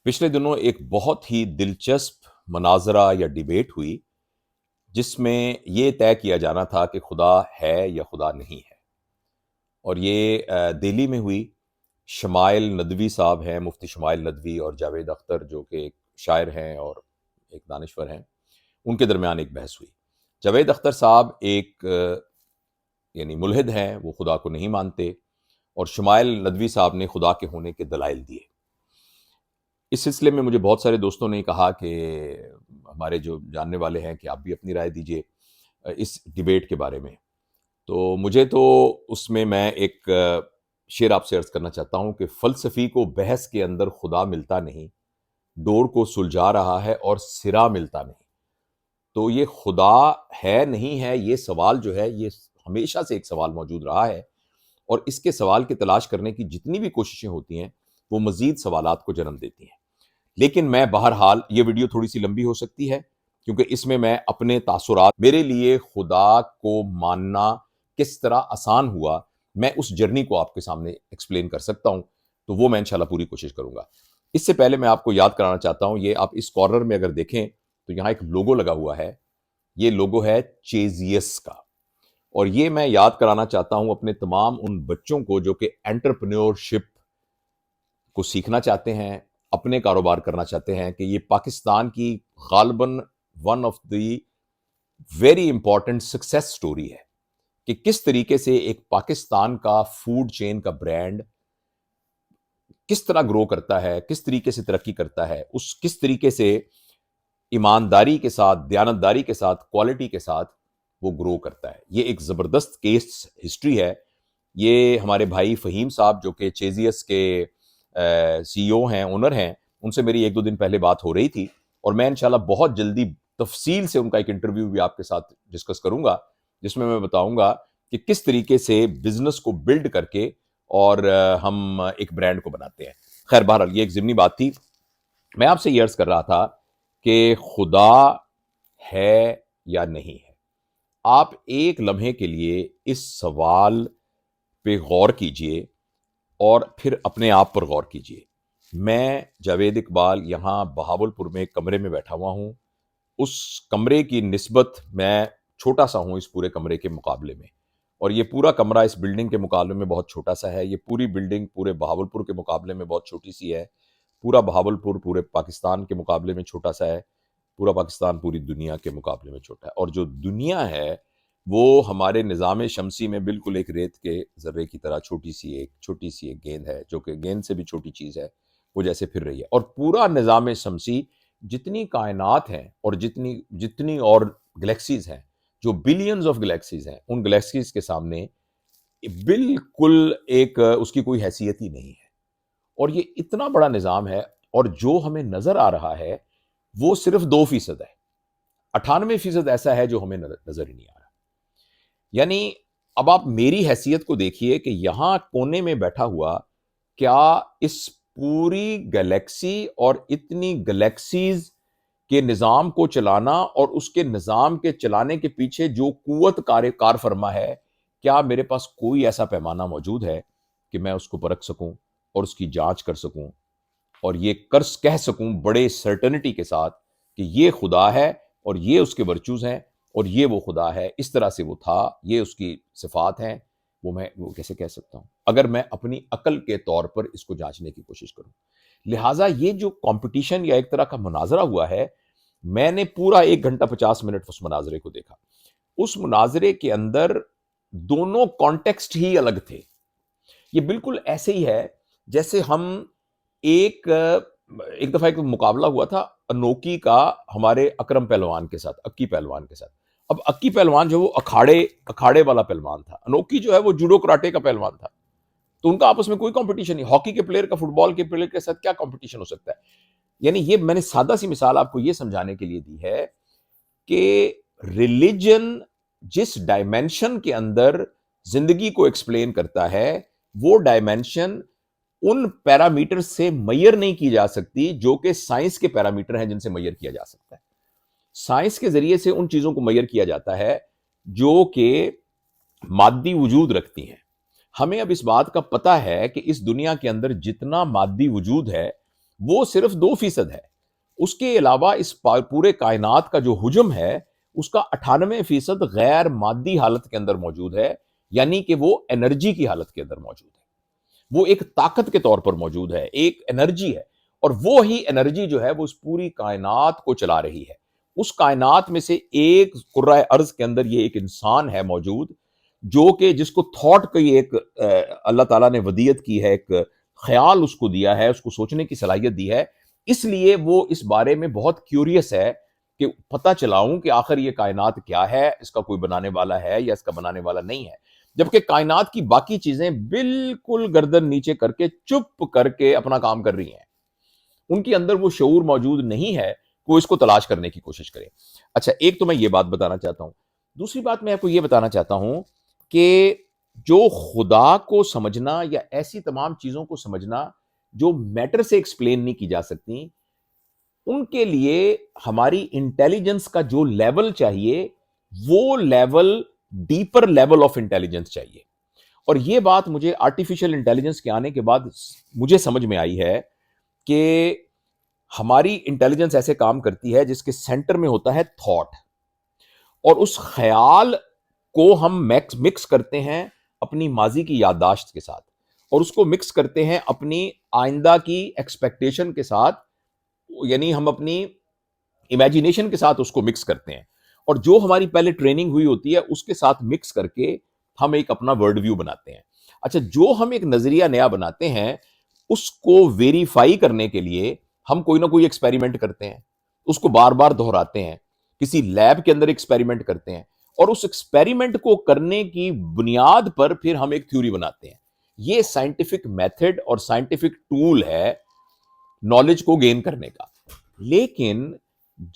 پچھلے دنوں ایک بہت ہی دلچسپ مناظرہ یا ڈیبیٹ ہوئی جس میں یہ طے کیا جانا تھا کہ خدا ہے یا خدا نہیں ہے، اور یہ دہلی میں ہوئی۔ شمائل ندوی صاحب ہیں، مفتی شمائل ندوی، اور جاوید اختر جو کہ ایک شاعر ہیں اور ایک دانشور ہیں، ان کے درمیان ایک بحث ہوئی۔ جاوید اختر صاحب ایک یعنی ملحد ہیں، وہ خدا کو نہیں مانتے، اور شمائل ندوی صاحب نے خدا کے ہونے کے دلائل دیے۔ اس سلسلے میں مجھے بہت سارے دوستوں نے کہا کہ ہمارے جو جاننے والے ہیں کہ آپ بھی اپنی رائے دیجئے اس ڈیبیٹ کے بارے میں۔ تو مجھے تو اس میں ایک شعر آپ سے عرض کرنا چاہتا ہوں کہ فلسفی کو بحث کے اندر خدا ملتا نہیں، ڈور کو سلجھا رہا ہے اور سرا ملتا نہیں۔ تو یہ خدا ہے نہیں ہے، یہ سوال جو ہے یہ ہمیشہ سے ایک سوال موجود رہا ہے، اور اس کے سوال کی تلاش کرنے کی جتنی بھی کوششیں ہوتی ہیں وہ مزید سوالات کو جنم دیتی ہیں۔ لیکن میں بہرحال یہ ویڈیو تھوڑی سی لمبی ہو سکتی ہے کیونکہ اس میں اپنے تاثرات، میرے لیے خدا کو ماننا کس طرح آسان ہوا، میں اس جرنی کو آپ کے سامنے ایکسپلین کر سکتا ہوں، تو وہ میں انشاءاللہ پوری کوشش کروں گا۔ اس سے پہلے میں آپ کو یاد کرانا چاہتا ہوں، یہ آپ اس کارنر میں اگر دیکھیں تو یہاں ایک لوگو لگا ہوا ہے، یہ لوگو ہے چیزیس کا، اور یہ میں یاد کرانا چاہتا ہوں اپنے تمام ان بچوں کو جو کہ انٹرپرینیورشپ کو سیکھنا چاہتے ہیں، اپنے کاروبار کرنا چاہتے ہیں، کہ یہ پاکستان کی غالباً one of the very important success story ہے کہ کس طریقے سے ایک پاکستان کا فوڈ چین کا برانڈ کس طرح گرو کرتا ہے، کس طریقے سے ترقی کرتا ہے، کس طریقے سے ایمانداری کے ساتھ، دیانتداری کے ساتھ، کوالٹی کے ساتھ وہ گرو کرتا ہے۔ یہ ایک زبردست کیس ہسٹری ہے۔ یہ ہمارے بھائی فہیم صاحب جو کہ چیزیس کے سی او ہیں، اونر ہیں، ان سے میری ایک دو دن پہلے بات ہو رہی تھی، اور میں انشاءاللہ بہت جلدی تفصیل سے ان کا ایک انٹرویو بھی آپ کے ساتھ ڈسکس کروں گا، جس میں بتاؤں گا کہ کس طریقے سے بزنس کو بلڈ کر کے اور ہم ایک برانڈ کو بناتے ہیں۔ خیر بہرحال یہ ایک ضمنی بات تھی۔ میں آپ سے یہ عرض کر رہا تھا کہ خدا ہے یا نہیں ہے۔ آپ ایک لمحے کے لیے اس سوال پہ غور کیجئے اور پھر اپنے آپ پر غور کیجئے۔ میں جاوید اقبال یہاں بہاولپور میں ایک کمرے میں بیٹھا ہوا ہوں، اس کمرے کی نسبت میں چھوٹا سا ہوں اس پورے کمرے کے مقابلے میں، اور یہ پورا کمرہ اس بلڈنگ کے مقابلے میں بہت چھوٹا سا ہے۔ یہ پوری بلڈنگ پورے بہاولپور کے مقابلے میں بہت چھوٹی سی ہے۔ پورا بہاولپور پورے پاکستان کے مقابلے میں چھوٹا سا ہے۔ پورا پاکستان پوری دنیا کے مقابلے میں چھوٹا ہے، اور جو دنیا ہے وہ ہمارے نظام شمسی میں بالکل ایک ریت کے ذرے کی طرح چھوٹی سی ایک گیند ہے، جو کہ گیند سے بھی چھوٹی چیز ہے، وہ جیسے پھر رہی ہے۔ اور پورا نظام شمسی، جتنی کائنات ہیں اور جتنی اور گلیکسیز ہیں، جو بلینز آف گلیکسیز ہیں، ان گلیکسیز کے سامنے بالکل ایک اس کی کوئی حیثیت ہی نہیں ہے۔ اور یہ اتنا بڑا نظام ہے، اور جو ہمیں نظر آ رہا ہے وہ صرف 2% ہے۔ 98% ایسا ہے جو ہمیں نظر ہی نہیں آ رہا۔ یعنی اب آپ میری حیثیت کو دیکھیے کہ یہاں کونے میں بیٹھا ہوا کیا اس پوری گلیکسی اور اتنی گلیکسیز کے نظام کو چلانا اور اس کے نظام کے چلانے کے پیچھے جو قوت کار فرما ہے، کیا میرے پاس کوئی ایسا پیمانہ موجود ہے کہ میں اس کو پرکھ سکوں اور اس کی جانچ کر سکوں اور یہ کہہ سکوں بڑے سرٹنٹی کے ساتھ کہ یہ خدا ہے اور یہ اس کے ورچوز ہیں اور یہ وہ خدا ہے، اس طرح سے وہ تھا، یہ اس کی صفات ہیں، میں کیسے کہہ سکتا ہوں اگر میں اپنی عقل کے طور پر اس کو جانچنے کی کوشش کروں؟ لہٰذا یہ جو کمپٹیشن یا ایک طرح کا مناظرہ ہوا ہے، میں نے پورا 1 گھنٹہ 50 منٹ اس مناظرے کو دیکھا۔ اس مناظرے کے اندر دونوں کانٹیکسٹ ہی الگ تھے۔ یہ بالکل ایسے ہی ہے جیسے ہم ایک دفعہ ایک مقابلہ ہوا تھا انوکی کا ہمارے اکرم پہلوان کے ساتھ، اکی پہلوان کے ساتھ۔ اب اکی پہلوان جو وہ اکھاڑے والا پہلوان تھا، انوکی جو ہے وہ جوڈو کراٹے کا پہلوان تھا، تو ان کا آپس میں کوئی کمپٹیشن نہیں۔ ہاکی کے پلیئر کا فٹ بال کے پلیئر کے ساتھ کیا کمپٹیشن ہو سکتا ہے؟ یعنی یہ میں نے سادہ سی مثال آپ کو یہ سمجھانے کے لیے دی ہے کہ ریلیجن جس ڈائمینشن کے اندر زندگی کو ایکسپلین کرتا ہے، وہ ڈائمینشن ان پیرامیٹر سے میئر نہیں کی جا سکتی جو کہ سائنس کے پیرامیٹر ہیں جن سے میئر کیا جا سکتا ہے۔ سائنس کے ذریعے سے ان چیزوں کو میئر کیا جاتا ہے جو کہ مادی وجود رکھتی ہیں۔ ہمیں اب اس بات کا پتہ ہے کہ اس دنیا کے اندر جتنا مادی وجود ہے وہ صرف 2% ہے. اس کے علاوہ اس پورے کائنات کا جو حجم ہے اس کا 98% غیر مادی حالت کے اندر موجود ہے، یعنی کہ وہ انرجی کی حالت کے اندر موجود ہے، وہ ایک طاقت کے طور پر موجود ہے، ایک انرجی ہے. اور وہ ہی انرجی جو ہے وہ اس پوری کائنات کو چلا رہی ہے. اس کائنات میں سے ایک کرۂ ارض کے اندر یہ ایک انسان ہے موجود، جو کہ جس کو تھاٹ کی ایک اللہ تعالیٰ نے ودیت کی ہے، ایک خیال اس کو دیا ہے، اس کو سوچنے کی صلاحیت دی ہے. اس لیے وہ اس بارے میں بہت کیوریس ہے کہ پتہ چلاؤں کہ آخر یہ کائنات کیا ہے، اس کا کوئی بنانے والا ہے یا اس کا بنانے والا نہیں ہے. جبکہ کائنات کی باقی چیزیں بالکل گردن نیچے کر کے چپ کر کے اپنا کام کر رہی ہیں، ان کے اندر وہ شعور موجود نہیں ہے کہ وہ اس کو تلاش کرنے کی کوشش کرے. اچھا، ایک تو میں یہ بات بتانا چاہتا ہوں. دوسری بات میں آپ کو یہ بتانا چاہتا ہوں کہ جو خدا کو سمجھنا یا ایسی تمام چیزوں کو سمجھنا جو میٹر سے ایکسپلین نہیں کی جا سکتی، ان کے لیے ہماری انٹیلیجنس کا جو لیول چاہیے وہ level deeper level of intelligence چاہیے. اور یہ بات مجھے آرٹیفیشل انٹیلیجنس کے آنے کے بعد مجھے سمجھ میں آئی ہے کہ ہماری انٹیلیجنس ایسے کام کرتی ہے جس کے سینٹر میں ہوتا ہے تھاٹ، اور اس خیال کو ہم مکس کرتے ہیں اپنی ماضی کی یادداشت کے ساتھ، اور اس کو مکس کرتے ہیں اپنی آئندہ کی ایکسپیکٹیشن کے ساتھ، یعنی ہم اپنی امیجینیشن کے ساتھ اس کو مکس کرتے ہیں، اور جو ہماری پہلے ٹریننگ ہوئی ہوتی ہے اس کے ساتھ مکس کر کے ہم ایک اپنا ورڈ ویو بناتے ہیں. اچھا، جو ہم ایک نظریہ نیا بناتے ہیں اس کو ویریفائی کرنے کے لیے ہم کوئی نہ کوئی ایکسپیریمنٹ کرتے ہیں، اس کو بار بار دہراتے ہیں، کسی لیب کے اندر ایکسپیریمنٹ کرتے ہیں، اور اس ایکسپیریمنٹ کو کرنے کی بنیاد پر پھر ہم ایک تھیوری بناتے ہیں. یہ سائنٹیفک میتھڈ اور سائنٹیفک ٹول ہے نالج کو گین کرنے کا. لیکن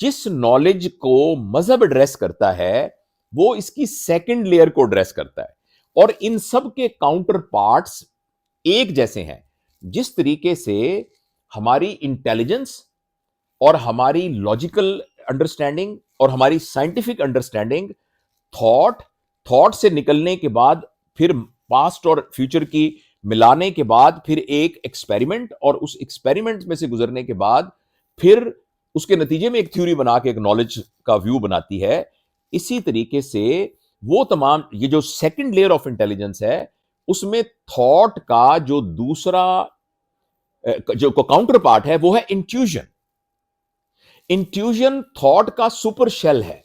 جس نالج کو مذہب ایڈریس کرتا ہے وہ اس کی سیکنڈ لیئر کو ایڈریس کرتا ہے، اور ان سب کے کاؤنٹر پارٹس ایک جیسے ہیں. جس طریقے سے ہماری انٹیلیجنس اور ہماری لاجیکل انڈرسٹینڈنگ اور ہماری سائنٹیفک انڈرسٹینڈنگ تھاٹ سے نکلنے کے بعد پھر پاسٹ اور فیوچر کی ملانے کے بعد پھر ایک ایکسپیریمنٹ، اور اس ایکسپیریمنٹ میں سے گزرنے کے بعد پھر اس کے نتیجے میں ایک تھیوری بنا کے ایک نالج کا ویو بناتی ہے. اسی طریقے سے وہ تمام یہ جو سیکنڈ لیئر آف انٹیلیجنس ہے اس میں تھاٹ کا جو دوسرا جو کاؤنٹر پارٹ ہے وہ ہے انٹیوژن. انٹیوژن تھاٹ کا سپر شیل ہے،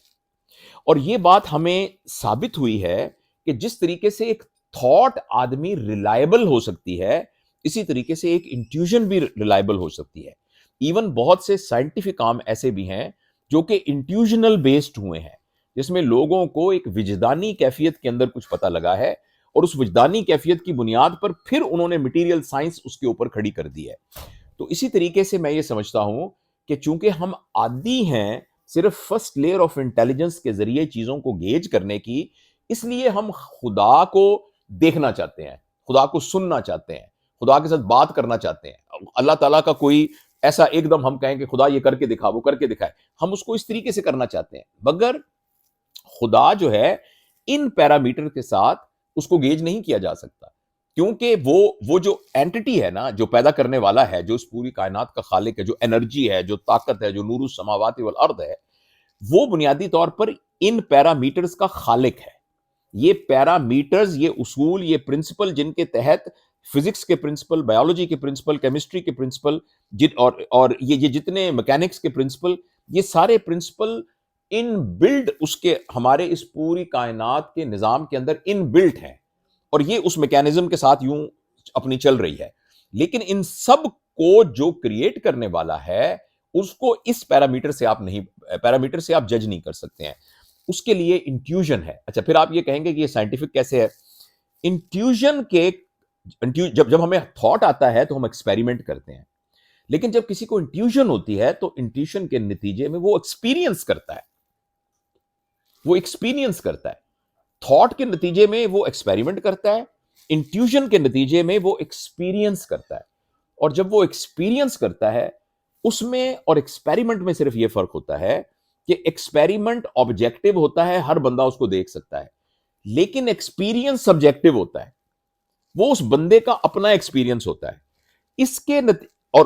اور یہ بات ہمیں ثابت ہوئی ہے کہ جس طریقے سے ایک تھاٹ آدمی ریلائبل ہو سکتی ہے، اسی طریقے سے ایک انٹیوژن بھی ریلائبل ہو سکتی ہے. ایون بہت سے سائنٹیفک کام ایسے بھی ہیں جو کہ انٹیوژنل بیسڈ ہوئے ہیں، جس میں لوگوں کو ایک وجدانی کیفیت کے اندر کچھ پتہ لگا ہے، اور اس وجدانی کیفیت کی بنیاد پر پھر انہوں نے مٹیریل سائنس اس کے اوپر کھڑی کر دی ہے. تو اسی طریقے سے میں یہ سمجھتا ہوں کہ چونکہ ہم عادی ہیں صرف فرسٹ لیئر آف انٹیلیجنس کے ذریعے چیزوں کو گیج کرنے کی، اس لیے ہم خدا کو دیکھنا چاہتے ہیں، خدا کو سننا چاہتے ہیں، خدا کے ساتھ بات کرنا چاہتے ہیں. اللہ تعالیٰ کا کوئی ایسا ایک دم ہم کہیں کہ خدا یہ کر کے دکھا، وہ کر کے دکھائے، ہم اس کو اس طریقے سے کرنا چاہتے ہیں، مگر خدا جو ہے ان پیرامیٹر کے ساتھ اس کو گیج نہیں کیا جا سکتا، کیونکہ وہ جو اینٹی ہے نا، جو پیدا کرنے والا ہے، جو اس پوری کائنات کا خالق ہے، جو انرجی ہے، جو طاقت ہے، جو نور السماوات والارض ہے، وہ بنیادی طور پر ان پیرامیٹرز کا خالق ہے. یہ پیرامیٹرز، یہ اصول، یہ پرنسپل جن کے تحت فزکس کے پرنسپل، بایولوجی کے پرنسپل، کیمسٹری کے پرنسپل اور یہ جتنے میکینکس کے پرنسپل، یہ سارے پرنسپل ان بلڈ اس کے ہمارے اس پوری کائنات کے نظام کے اندر ان بلٹ ہیں، اور یہ اس میکینزم کے ساتھ یوں اپنی چل رہی ہے. لیکن ان سب کو جو کریٹ کرنے والا ہے اس کو اس پیرامیٹر سے آپ جج نہیں کر سکتے ہیں، اس کے لیے انٹیوژن ہے. اچھا، پھر آپ یہ کہیں گے کہ یہ سائنٹیفک کیسے ہے؟ انٹیوژن کے جب ہمیں تھاٹ آتا ہے تو ہم ایکسپیریمنٹ کرتے ہیں، لیکن جب کسی کو انٹیوژن ہوتی ہے تو انٹیوژن کے نتیجے میں وہ ایکسپیرینس کرتا ہے، تھاٹ کے نتیجے میں وہ ایکسپیریمنٹ کرتا ہے، انٹیوژن کے نتیجے میں وہ ایکسپیرینس کرتا ہے. اور جب وہ ایکسپیرینس کرتا ہے اس میں اور ایکسپیریمنٹ میں صرف یہ فرق ہوتا ہے کہ ایکسپیریمنٹ آبجیکٹو ہوتا ہے، ہر بندہ اس کو دیکھ سکتا ہے، لیکن ایکسپیرینس سبجیکٹو ہوتا ہے، وہ اس بندے کا اپنا ایکسپیرینس ہوتا ہے. اور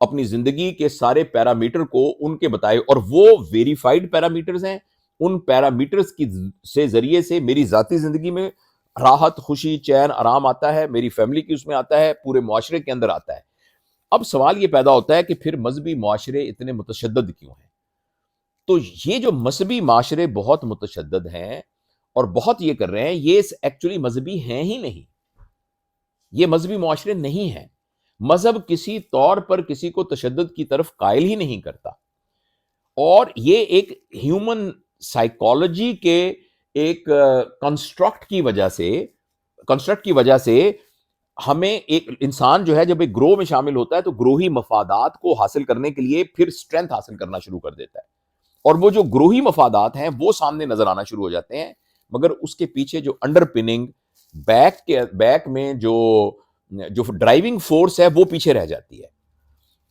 اپنی زندگی کے سارے پیرامیٹر کو ان کے بتائے، اور وہ ویریفائڈ پیرامیٹرز ہیں. ان پیرامیٹرز کی سے ذریعے سے میری ذاتی زندگی میں راحت، خوشی، چین، آرام آتا ہے، میری فیملی کی اس میں آتا ہے، پورے معاشرے کے اندر آتا ہے. اب سوال یہ پیدا ہوتا ہے کہ پھر مذہبی معاشرے اتنے متشدد کیوں ہیں؟ تو یہ جو مذہبی معاشرے بہت متشدد ہیں اور بہت یہ کر رہے ہیں، یہ ایکچولی مذہبی ہیں ہی نہیں. یہ مذہبی معاشرے نہیں ہیں. مذہب کسی طور پر کسی کو تشدد کی طرف قائل ہی نہیں کرتا، اور یہ ایک ہیومن سائیکالوجی کے ایک کنسٹرکٹ کی وجہ سے ہمیں ایک انسان جو ہے جب ایک گروہ میں شامل ہوتا ہے تو گروہی مفادات کو حاصل کرنے کے لیے پھر اسٹرینتھ حاصل کرنا شروع کر دیتا ہے، اور وہ جو گروہی مفادات ہیں وہ سامنے نظر آنا شروع ہو جاتے ہیں، مگر اس کے پیچھے جو انڈر پننگ بیک میں جو ڈرائیونگ فورس ہے وہ پیچھے رہ جاتی ہے.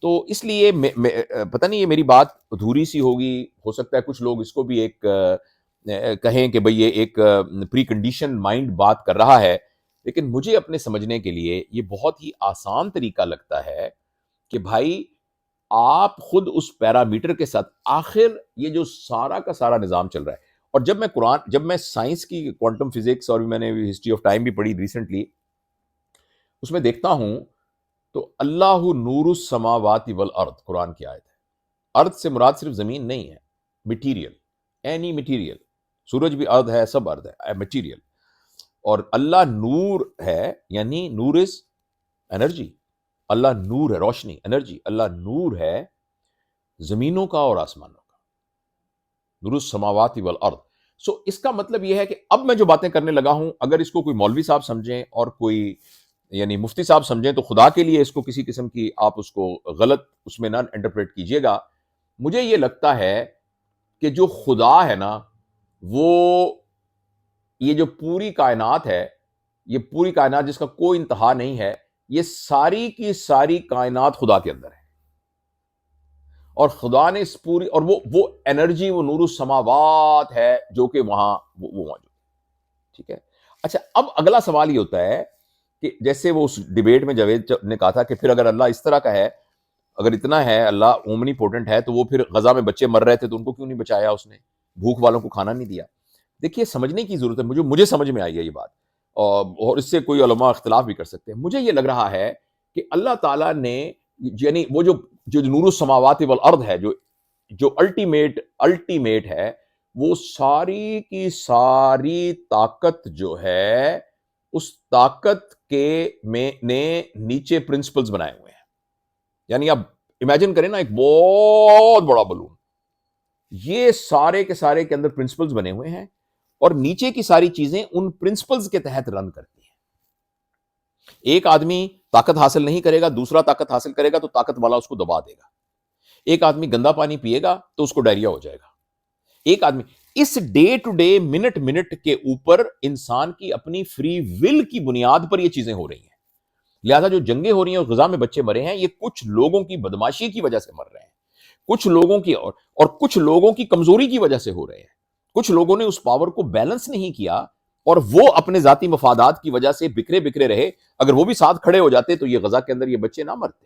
تو اس لیے پتہ نہیں، یہ میری بات ادھوری سی ہوگی، ہو سکتا ہے کچھ لوگ اس کو بھی ایک کہیں کہ بھئی یہ ایک پری کنڈیشن مائنڈ بات کر رہا ہے، لیکن مجھے اپنے سمجھنے کے لیے یہ بہت ہی آسان طریقہ لگتا ہے کہ بھائی آپ خود اس پیرامیٹر کے ساتھ، آخر یہ جو سارا کا سارا نظام چل رہا ہے. اور جب میں سائنس کی کوانٹم فزکس، اور میں نے ہسٹری آف ٹائم بھی پڑھی ریسنٹلی، اس میں دیکھتا ہوں تو اللہ نور السماوات والارض قرآن کی آیت ہے. ارض سے مراد صرف زمین نہیں ہے، مٹیریل، اینی مٹیریل، سورج بھی ارض ہے، سب ارض ہے، مٹیریل. اور اللہ نور ہے، یعنی نور از انرجی. اللہ نور ہے، روشنی، انرجی. اللہ نور ہے زمینوں کا اور آسمانوں کا. نور السماوات والارض. سو اس کا مطلب یہ ہے کہ اب میں جو باتیں کرنے لگا ہوں، اگر اس کو کوئی مولوی صاحب سمجھیں اور کوئی یعنی مفتی صاحب سمجھیں تو خدا کے لیے اس کو کسی قسم کی آپ اس کو غلط اس میں نہ انٹرپریٹ کیجئے گا. مجھے یہ لگتا ہے کہ جو خدا ہے نا، وہ یہ جو پوری کائنات ہے، یہ پوری کائنات جس کا کوئی انتہا نہیں ہے، یہ ساری کی ساری کائنات خدا کے اندر ہے. اور خدا نے اس پوری، اور وہ انرجی، وہ نور السماوات ہے جو کہ وہاں وہ موجود ہے. ٹھیک ہے. اچھا، اب اگلا سوال یہ ہوتا ہے کہ جیسے وہ اس ڈیبیٹ میں جاوید نے کہا تھا کہ پھر اگر اللہ اس طرح کا ہے، اگر اتنا ہے، اللہ اومنی پوٹنٹ ہے، تو وہ پھر غزہ میں بچے مر رہے تھے تو ان کو کیوں نہیں بچایا اس نے؟ بھوک والوں کو کھانا نہیں دیا؟ دیکھیے، سمجھنے کی ضرورت ہے. مجھے سمجھ میں آئی ہے یہ بات، اور اس سے کوئی علماء اختلاف بھی کر سکتے ہیں. مجھے یہ لگ رہا ہے کہ اللہ تعالیٰ نے، یعنی وہ جو نور السماوات والارض ہے، جو الٹیمیٹ ہے، وہ ساری کی ساری طاقت جو ہے، اس طاقت کے نے نیچے پرنسپلز بنائے ہوئے ہیں. یعنی آپ امیجن کریں نا، ایک بہت بڑا بلون، یہ سارے کے سارے کے اندر پرنسپلز بنے ہوئے ہیں، اور نیچے کی ساری چیزیں ان پرنسپلز کے تحت رن کرتی ہیں. ایک آدمی طاقت حاصل نہیں کرے گا، دوسرا طاقت حاصل کرے گا تو طاقت والا اس کو دبا دے گا. ایک آدمی گندا پانی پیے گا تو اس کو ڈائریا ہو جائے گا. ایک آدمی، اس ڈے ٹو ڈے، منٹ کے اوپر انسان کی اپنی فری ول کی بنیاد پر یہ چیزیں ہو رہی ہیں. لہذا جو جنگیں ہو رہی ہیں اور غزہ میں بچے مرے ہیں، یہ کچھ لوگوں کی بدماشی کی وجہ سے مر رہے ہیں، کچھ لوگوں کی اور کچھ لوگوں کی کمزوری کی وجہ سے ہو رہے ہیں. کچھ لوگوں نے اس پاور کو بیلنس نہیں کیا، اور وہ اپنے ذاتی مفادات کی وجہ سے بکھرے رہے. اگر وہ بھی ساتھ کھڑے ہو جاتے تو یہ غزہ کے اندر یہ بچے نہ مرتے.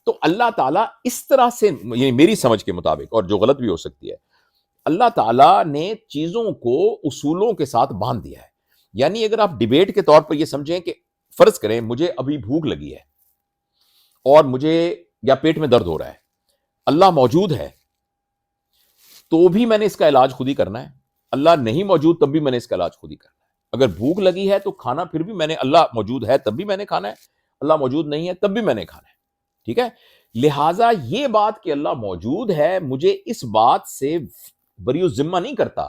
تو اللہ تعالیٰ اس طرح سے، یعنی میری سمجھ کے مطابق، اور جو غلط بھی ہو سکتی ہے، اللہ تعالیٰ نے چیزوں کو اصولوں کے ساتھ باندھ دیا ہے. یعنی اگر آپ ڈیبیٹ کے طور پر یہ سمجھیں کہ فرض کریں مجھے ابھی بھوک لگی ہے اور مجھے یا پیٹ میں درد ہو رہا ہے، اللہ موجود ہے تو بھی میں نے اس کا علاج خود ہی کرنا ہے، اللہ نہیں موجود تب بھی میں نے اس کا علاج خود ہی کرنا ہے. اگر بھوک لگی ہے تو کھانا پھر بھی میں نے، اللہ موجود ہے تب بھی میں نے کھانا ہے، اللہ موجود نہیں ہے تب بھی میں نے کھانا ہے. ٹھیک ہے. لہٰذا یہ بات کہ اللہ موجود ہے مجھے اس بات سے بری ذمہ نہیں کرتا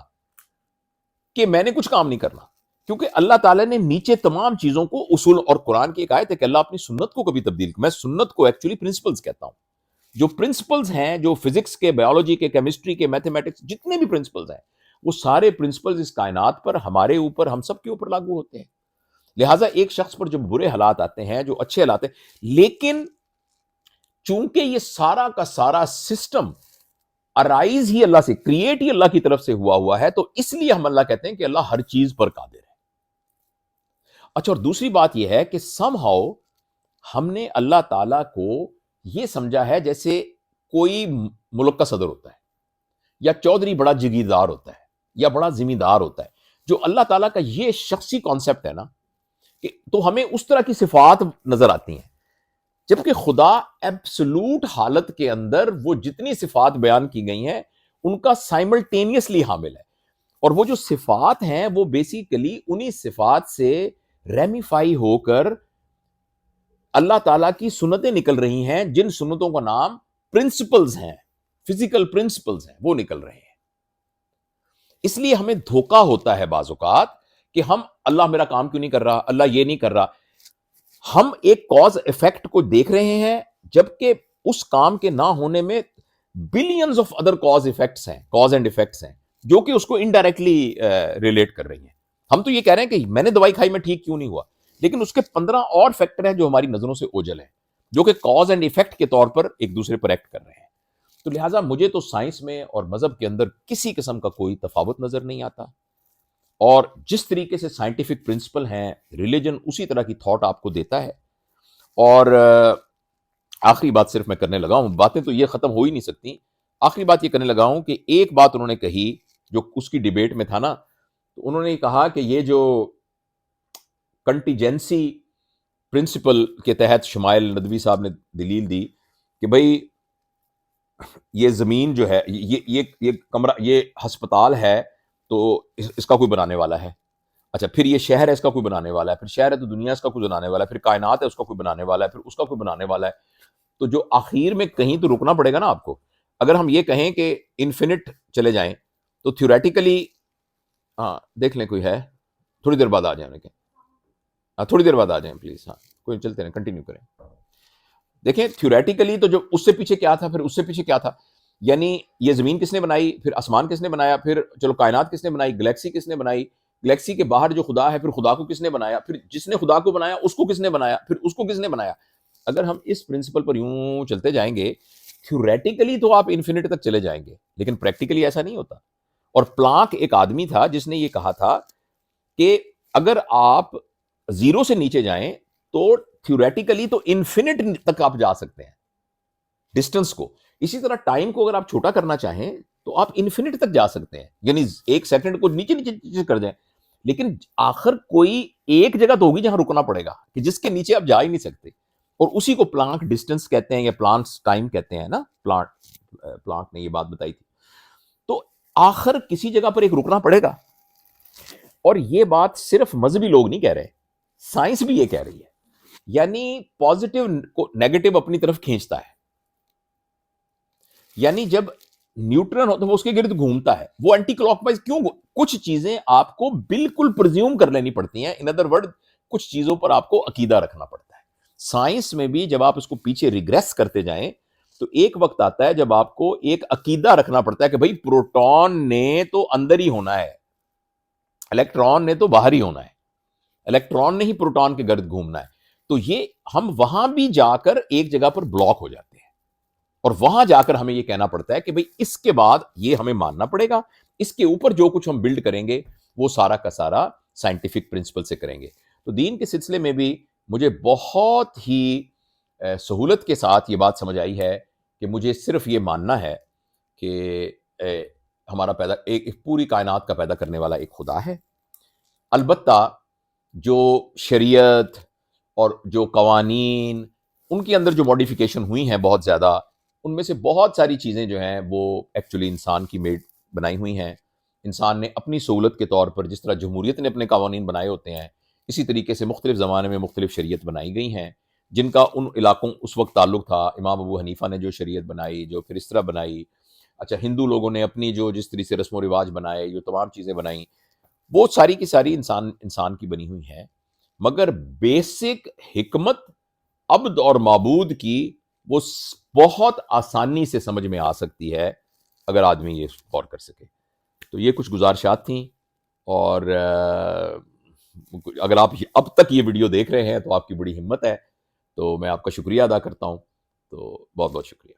کہ میں نے کچھ کام نہیں کرنا، کیونکہ اللہ تعالیٰ نے نیچے تمام چیزوں کو اصول، اور قرآن کی ایک آیت ہے کہ اللہ اپنی سنت کو کبھی تبدیل، میں سنت کو ایکچولی پرنسپلز کہتا ہوں. جو پرنسپلز ہیں، جو فزکس کے، بایولوجی کے، کیمسٹری کے، میتھمیٹکس، جتنے بھی پرنسپلز ہیں، وہ سارے پرنسپلز اس کائنات پر، ہمارے اوپر، ہم سب کے اوپر لاگو ہوتے ہیں. لہٰذا ایک شخص پر جو برے حالات آتے ہیں، جو اچھے حالات ہیں، لیکن چونکہ یہ سارا کا سارا سسٹم ارائیز ہی اللہ سے، کریٹ ہی اللہ کی طرف سے ہوا ہے، تو اس لیے ہم اللہ کہتے ہیں کہ اللہ ہر چیز پر قادر ہے. اچھا، اور دوسری بات یہ ہے کہ سم ہاؤ ہم نے اللہ تعالیٰ کو یہ سمجھا ہے جیسے کوئی ملک کا صدر ہوتا ہے یا چودھری بڑا جگیردار ہوتا ہے یا بڑا زمیندار ہوتا ہے. جو اللہ تعالیٰ کا یہ شخصی کانسیپٹ ہے نا کہ تو ہمیں اس طرح کی صفات نظر آتی ہیں، جبکہ خدا ایبسولوٹ حالت کے اندر وہ جتنی صفات بیان کی گئی ہیں ان کا سائملٹینیسلی حامل ہے. اور وہ جو صفات ہیں وہ بیسیکلی انہی صفات سے ریمیفائی ہو کر اللہ تعالیٰ کی سنتیں نکل رہی ہیں، جن سنتوں کا نام پرنسپلز ہیں، فزیکل پرنسپلز ہیں، وہ نکل رہے ہیں. اس لیے ہمیں دھوکا ہوتا ہے بعض اوقات کہ ہم اللہ میرا کام کیوں نہیں کر رہا، اللہ یہ نہیں کر رہا. ہم ایک کاز ایفیکٹ کو دیکھ رہے ہیں جبکہ اس کام کے نہ ہونے میں balance of other cause effects ہیں، کاز اینڈ ایفیکٹس ہیں جو کہ اس کو انڈائریکٹلی ریلیٹ کر رہی ہیں. ہم تو یہ کہہ رہے ہیں کہ میں نے دوائی کھائی میں ٹھیک کیوں نہیں ہوا، لیکن اس کے 15 اور فیکٹر ہیں جو ہماری نظروں سے اوجھل ہیں، جو کہ کاز اینڈ ایفیکٹ کے طور پر ایک دوسرے پر ایکٹ کر رہے ہیں. تو لہٰذا مجھے تو سائنس میں اور مذہب کے اندر کسی قسم کا کوئی تفاوت نظر نہیں آتا، اور جس طریقے سے سائنٹیفک پرنسپل ہیں ریلیجن اسی طرح کی تھاٹ آپ کو دیتا ہے. اور آخری بات صرف میں کرنے لگا ہوں، باتیں تو یہ ختم ہو ہی نہیں سکتی. آخری بات یہ کرنے لگا ہوں کہ ایک بات انہوں نے کہی جو اس کی ڈیبیٹ میں تھا نا، تو انہوں نے کہا کہ یہ جو کنٹیجنسی پرنسپل کے تحت شمائل ندوی صاحب نے دلیل دی کہ بھئی یہ زمین جو ہے، یہ کمرہ، یہ ہسپتال ہے تو اس کا کوئی بنانے والا ہے. اچھا پھر یہ شہر ہے، اس کا کوئی بنانے والا ہے. پھر شہر ہے تو دنیا اس کا کوئی بنانے والا ہے. پھر کائنات ہے، اس کا کوئی بنانے والا ہے. پھر اس کا کوئی بنانے والا ہے. تو جو آخر میں کہیں تو رکنا پڑے گا نا آپ کو. اگر ہم یہ کہیں کہ انفینٹ چلے جائیں تو تھیوریٹیکلی، ہاں دیکھ لیں کوئی ہے، تھوڑی دیر بعد آ جائیں، تھوڑی دیر بعد آ جائیں پلیز. ہاں کوئی چلتے رہیں، کنٹینیو کریں. دیکھیں تھیوریٹیکلی تو جو اس سے پیچھے کیا تھا، پھر اس سے پیچھے کیا تھا، یعنی یہ زمین کس نے بنائی، پھر آسمان کس نے بنایا، پھر چلو کائنات کس نے بنائی، گلیکسی کس نے بنائی، گلیکسی کے باہر جو خدا ہے پھر خدا کو کس نے بنایا، پھر جس نے خدا کو بنایا اس کو کس نے بنایا، پھر اس کو کس نے بنایا. اگر ہم اس پرنسپل پر یوں چلتے جائیں گے تھیوریٹیکلی تو آپ انفینٹ تک چلے جائیں گے، لیکن پریکٹیکلی ایسا نہیں ہوتا. اور پلانک ایک آدمی تھا جس نے یہ کہا تھا کہ اگر آپ زیرو سے نیچے جائیں تو تھیوریٹیکلی تو انفینٹ تک آپ جا سکتے ہیں ڈسٹنس کو. اسی طرح ٹائم کو اگر آپ چھوٹا کرنا چاہیں تو آپ انفینٹ تک جا سکتے ہیں، یعنی ایک سیکنڈ کو نیچے نیچے نیچے کر جائیں، لیکن آخر کوئی ایک جگہ تو ہوگی جہاں رکنا پڑے گا کہ جس کے نیچے آپ جا ہی نہیں سکتے. اور اسی کو پلانک ڈسٹنس کہتے ہیں یا پلانکس ٹائم کہتے ہیں نا. پلانک نے یہ بات بتائی تھی. تو آخر کسی جگہ پر ایک رکنا پڑے گا. اور یہ بات صرف مذہبی لوگ نہیں کہہ رہے، سائنس بھی یہ کہہ رہی ہے. یعنی پازیٹیو کو نیگیٹو اپنی طرف کھینچتا ہے. یعنی جب نیوٹرن ہوتا ہے وہ اس کے گرد گھومتا ہے، وہ اینٹی کلاک وائز کیوں؟ کچھ چیزیں آپ کو بالکل پرزیوم کر لینی پڑتی ہیں. ان ادر ورڈ کچھ چیزوں پر آپ کو عقیدہ رکھنا پڑتا ہے. سائنس میں بھی جب آپ اس کو پیچھے ریگریس کرتے جائیں تو ایک وقت آتا ہے جب آپ کو ایک عقیدہ رکھنا پڑتا ہے کہ بھئی پروٹون نے تو اندر ہی ہونا ہے، الیکٹران نے تو باہر ہی ہونا ہے، الیکٹران نے ہی پروٹون کے گرد گھومنا ہے. تو یہ ہم وہاں بھی جا کر ایک جگہ پر بلاک ہو جاتے ہیں، اور وہاں جا کر ہمیں یہ کہنا پڑتا ہے کہ بھئی اس کے بعد یہ ہمیں ماننا پڑے گا، اس کے اوپر جو کچھ ہم بلڈ کریں گے وہ سارا کا سارا سائنٹیفک پرنسپل سے کریں گے. تو دین کے سلسلے میں بھی مجھے بہت ہی سہولت کے ساتھ یہ بات سمجھ آئی ہے کہ مجھے صرف یہ ماننا ہے کہ ہمارا ایک پوری کائنات کا پیدا کرنے والا ایک خدا ہے. البتہ جو شریعت اور جو قوانین ان کے اندر جو ماڈیفیکیشن ہوئی ہیں بہت زیادہ، ان میں سے بہت ساری چیزیں جو ہیں وہ ایکچولی انسان کی بنائی ہوئی ہیں. انسان نے اپنی سہولت کے طور پر، جس طرح جمہوریت نے اپنے قوانین بنائے ہوتے ہیں، اسی طریقے سے مختلف زمانے میں مختلف شریعت بنائی گئی ہیں جن کا ان علاقوں اس وقت تعلق تھا. امام ابو حنیفہ نے جو شریعت بنائی، جو پھر اس طرح بنائی. اچھا ہندو لوگوں نے اپنی جو جس طریقے سے رسم و رواج بنائے، جو تمام چیزیں بنائیں، وہ ساری کی ساری انسان کی بنی ہوئی ہیں. مگر بیسک حکمت عبد اور معبود کی وہ بہت آسانی سے سمجھ میں آ سکتی ہے اگر آدمی یہ غور کر سکے. تو یہ کچھ گزارشات تھیں، اور اگر آپ اب تک یہ ویڈیو دیکھ رہے ہیں تو آپ کی بڑی ہمت ہے، تو میں آپ کا شکریہ ادا کرتا ہوں. تو بہت بہت شکریہ.